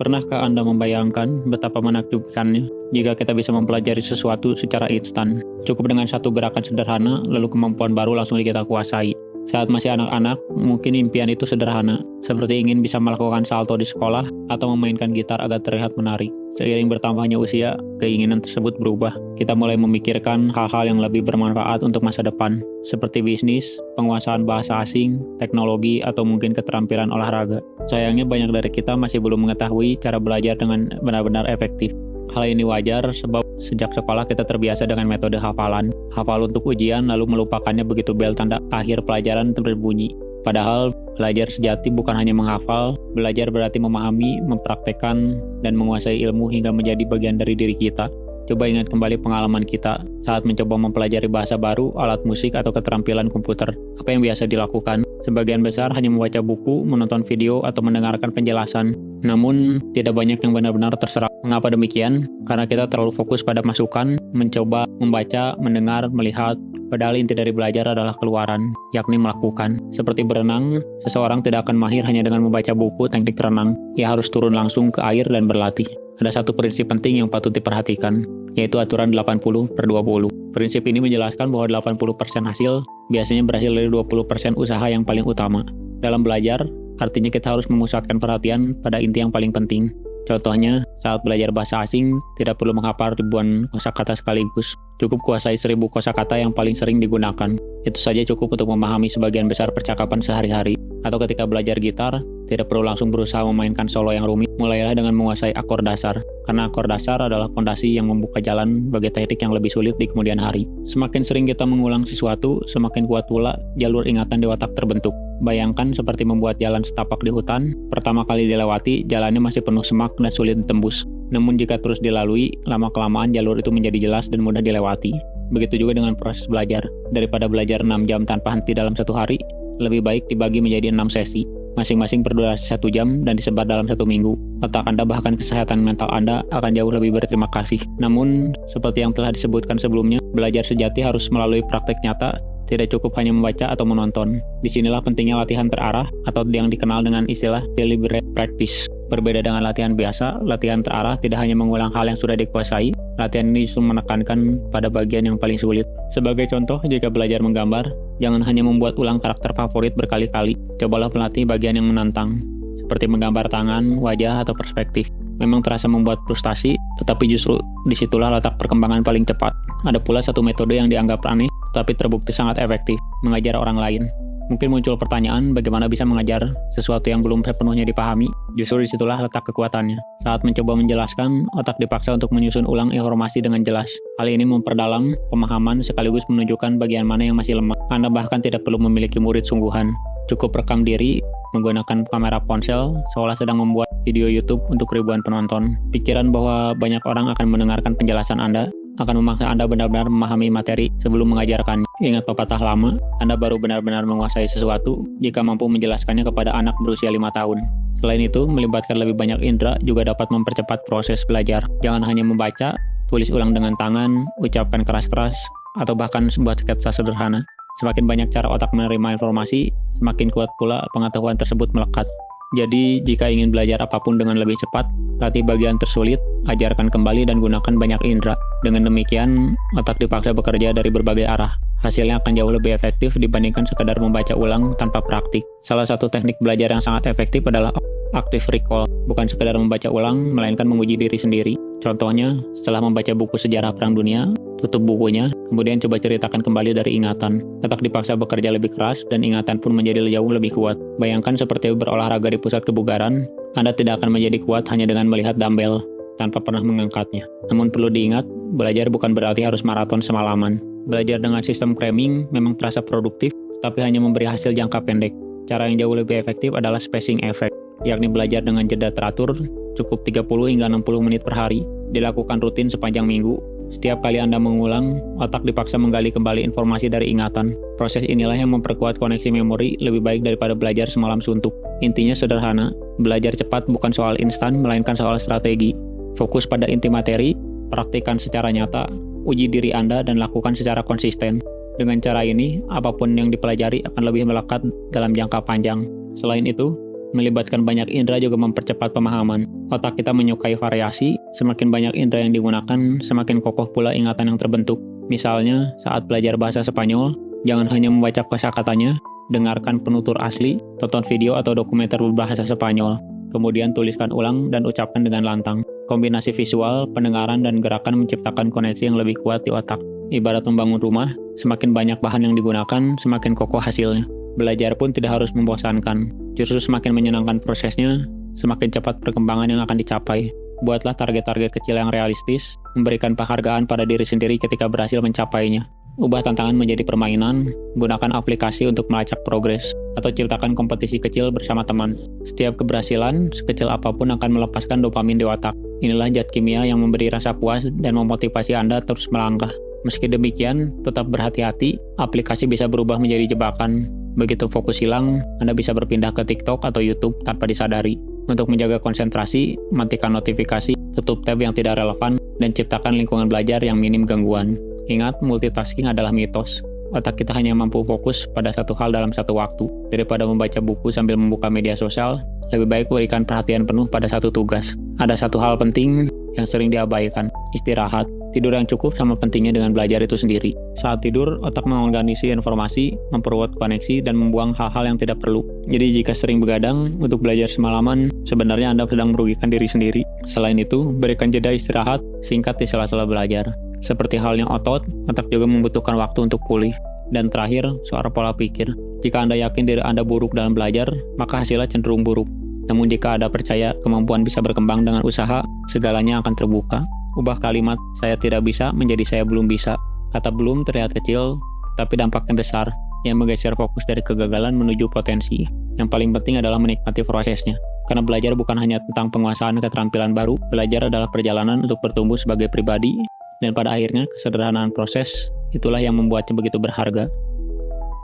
Pernahkah Anda membayangkan betapa menakjubkannya jika kita bisa mempelajari sesuatu secara instan? Cukup dengan satu gerakan sederhana, lalu kemampuan baru langsung kita kuasai. Saat masih anak-anak, mungkin impian itu sederhana, seperti ingin bisa melakukan salto di sekolah atau memainkan gitar agar terlihat menarik. Seiring bertambahnya usia, keinginan tersebut berubah. Kita mulai memikirkan hal-hal yang lebih bermanfaat untuk masa depan, seperti bisnis, penguasaan bahasa asing, teknologi, atau mungkin keterampilan olahraga. Sayangnya banyak dari kita masih belum mengetahui cara belajar dengan benar-benar efektif. Hal ini wajar sebab sejak sekolah kita terbiasa dengan metode hafalan. Hafal untuk ujian lalu melupakannya begitu bel tanda akhir pelajaran berbunyi. Padahal belajar sejati bukan hanya menghafal, belajar berarti memahami, mempraktekkan, dan menguasai ilmu hingga menjadi bagian dari diri kita. Coba ingat kembali pengalaman kita saat mencoba mempelajari bahasa baru, alat musik, atau keterampilan komputer. Apa yang biasa dilakukan? Sebagian besar hanya membaca buku, menonton video, atau mendengarkan penjelasan. Namun, tidak banyak yang benar-benar terserap. Mengapa demikian? Karena kita terlalu fokus pada masukan, mencoba, membaca, mendengar, melihat. Padahal inti dari belajar adalah keluaran, yakni melakukan. Seperti berenang, seseorang tidak akan mahir hanya dengan membaca buku teknik renang. Ia harus turun langsung ke air dan berlatih. Ada satu prinsip penting yang patut diperhatikan, yaitu aturan 80/20. Prinsip ini menjelaskan bahwa 80% hasil biasanya berasal dari 20% usaha yang paling utama. Dalam belajar, artinya kita harus memusatkan perhatian pada inti yang paling penting. Contohnya, saat belajar bahasa asing, tidak perlu menghafal ribuan kosakata sekaligus. Cukup kuasai 1000 kosakata yang paling sering digunakan. Itu saja cukup untuk memahami sebagian besar percakapan sehari-hari. Atau ketika belajar gitar, tidak perlu langsung berusaha memainkan solo yang rumit. Mulailah dengan menguasai akor dasar, karena akor dasar adalah fondasi yang membuka jalan bagi teknik yang lebih sulit di kemudian hari. Semakin sering kita mengulang sesuatu, semakin kuat pula jalur ingatan di otak terbentuk. Bayangkan seperti membuat jalan setapak di hutan, pertama kali dilewati, jalannya masih penuh semak dan sulit ditembus. Namun jika terus dilalui, lama-kelamaan jalur itu menjadi jelas dan mudah dilewati. Begitu juga dengan proses belajar. Daripada belajar 6 jam tanpa henti dalam satu hari, lebih baik dibagi menjadi 6 sesi. Masing-masing berdurasi 1 jam dan disebar dalam 1 minggu. Otak Anda bahkan kesehatan mental Anda akan jauh lebih berterima kasih. Namun, seperti yang telah disebutkan sebelumnya, belajar sejati harus melalui praktek nyata, tidak cukup hanya membaca atau menonton. Disinilah pentingnya latihan terarah atau yang dikenal dengan istilah deliberate practice. Berbeda dengan latihan biasa, latihan terarah tidak hanya mengulang hal yang sudah dikuasai, latihan ini justru menekankan pada bagian yang paling sulit. Sebagai contoh, jika belajar menggambar, jangan hanya membuat ulang karakter favorit berkali-kali, cobalah melatih bagian yang menantang, seperti menggambar tangan, wajah, atau perspektif. Memang terasa membuat frustasi, tetapi justru disitulah letak perkembangan paling cepat. Ada pula satu metode yang dianggap aneh, tapi terbukti sangat efektif, mengajar orang lain. Mungkin muncul pertanyaan bagaimana bisa mengajar sesuatu yang belum sepenuhnya dipahami. Justru disitulah letak kekuatannya. Saat mencoba menjelaskan, otak dipaksa untuk menyusun ulang informasi dengan jelas. Hal ini memperdalam pemahaman sekaligus menunjukkan bagian mana yang masih lemah. Anda bahkan tidak perlu memiliki murid sungguhan. Cukup rekam diri menggunakan kamera ponsel seolah sedang membuat video YouTube untuk ribuan penonton. Pikiran bahwa banyak orang akan mendengarkan penjelasan Anda akan memaksa Anda benar-benar memahami materi sebelum mengajarkannya. Ingat pepatah lama, Anda baru benar-benar menguasai sesuatu jika mampu menjelaskannya kepada anak berusia 5 tahun. Selain itu, melibatkan lebih banyak indera juga dapat mempercepat proses belajar. Jangan hanya membaca, tulis ulang dengan tangan, ucapkan keras-keras, atau bahkan sebuah sketsa sederhana. Semakin banyak cara otak menerima informasi, semakin kuat pula pengetahuan tersebut melekat. Jadi, jika ingin belajar apapun dengan lebih cepat, latih bagian tersulit, ajarkan kembali dan gunakan banyak indera. Dengan demikian, otak dipaksa bekerja dari berbagai arah. Hasilnya akan jauh lebih efektif dibandingkan sekadar membaca ulang tanpa praktik. Salah satu teknik belajar yang sangat efektif adalah active recall. Bukan sekadar membaca ulang, melainkan menguji diri sendiri. Contohnya, setelah membaca buku sejarah Perang Dunia, tutup bukunya, kemudian coba ceritakan kembali dari ingatan. Otak dipaksa bekerja lebih keras dan ingatan pun menjadi jauh lebih kuat. Bayangkan seperti berolahraga di pusat kebugaran, Anda tidak akan menjadi kuat hanya dengan melihat dumbbell tanpa pernah mengangkatnya. Namun perlu diingat, belajar bukan berarti harus maraton semalaman. Belajar dengan sistem cramming memang terasa produktif, tapi hanya memberi hasil jangka pendek. Cara yang jauh lebih efektif adalah spacing effect, yakni belajar dengan jeda teratur, cukup 30 hingga 60 menit per hari, dilakukan rutin sepanjang minggu. Setiap kali Anda mengulang, otak dipaksa menggali kembali informasi dari ingatan. Proses inilah yang memperkuat koneksi memori lebih baik daripada belajar semalam suntuk. Intinya sederhana, belajar cepat bukan soal instan, melainkan soal strategi. Fokus pada inti materi, praktikkan secara nyata, uji diri Anda dan lakukan secara konsisten. Dengan cara ini, apapun yang dipelajari akan lebih melekat dalam jangka panjang. Selain itu, Melibatkan banyak indera juga mempercepat pemahaman. Otak kita menyukai variasi, semakin banyak indera yang digunakan, semakin kokoh pula ingatan yang terbentuk. Misalnya, saat belajar bahasa Spanyol, jangan hanya membaca kosakatanya, dengarkan penutur asli, tonton video atau dokumenter berbahasa Spanyol. Kemudian tuliskan ulang dan ucapkan dengan lantang. Kombinasi visual, pendengaran, dan gerakan menciptakan koneksi yang lebih kuat di otak. Ibarat membangun rumah, semakin banyak bahan yang digunakan, semakin kokoh hasilnya. Belajar pun tidak harus membosankan. Justru semakin menyenangkan prosesnya, semakin cepat perkembangan yang akan dicapai. Buatlah target-target kecil yang realistis, memberikan penghargaan pada diri sendiri ketika berhasil mencapainya. Ubah tantangan menjadi permainan, gunakan aplikasi untuk melacak progres, atau ciptakan kompetisi kecil bersama teman. Setiap keberhasilan, sekecil apapun akan melepaskan dopamin di otak. Inilah zat kimia yang memberi rasa puas dan memotivasi Anda terus melangkah. Meski demikian, tetap berhati-hati, aplikasi bisa berubah menjadi jebakan. Begitu fokus hilang, Anda bisa berpindah ke TikTok atau YouTube tanpa disadari. Untuk menjaga konsentrasi, matikan notifikasi, tutup tab yang tidak relevan, dan ciptakan lingkungan belajar yang minim gangguan. Ingat, multitasking adalah mitos. Otak kita hanya mampu fokus pada satu hal dalam satu waktu. Daripada membaca buku sambil membuka media sosial, lebih baik berikan perhatian penuh pada satu tugas. Ada satu hal penting yang sering diabaikan, istirahat. Tidur yang cukup sama pentingnya dengan belajar itu sendiri. Saat tidur, otak mengorganisasi informasi, memperkuat koneksi, dan membuang hal-hal yang tidak perlu. Jadi jika sering begadang untuk belajar semalaman, sebenarnya Anda sedang merugikan diri sendiri. Selain itu, berikan jeda istirahat singkat di sela-sela belajar. Seperti halnya otot, otak juga membutuhkan waktu untuk pulih. Dan terakhir, soal pola pikir. Jika Anda yakin diri Anda buruk dalam belajar, maka hasilnya cenderung buruk. Namun jika Anda percaya kemampuan bisa berkembang dengan usaha, segalanya akan terbuka. Ubah kalimat "saya tidak bisa" menjadi "saya belum bisa". Kata belum terlihat kecil, tapi dampaknya besar, yang menggeser fokus dari kegagalan menuju potensi. Yang paling penting adalah menikmati prosesnya. Karena belajar bukan hanya tentang penguasaan keterampilan baru, belajar adalah perjalanan untuk bertumbuh sebagai pribadi, dan pada akhirnya kesederhanaan proses, itulah yang membuatnya begitu berharga.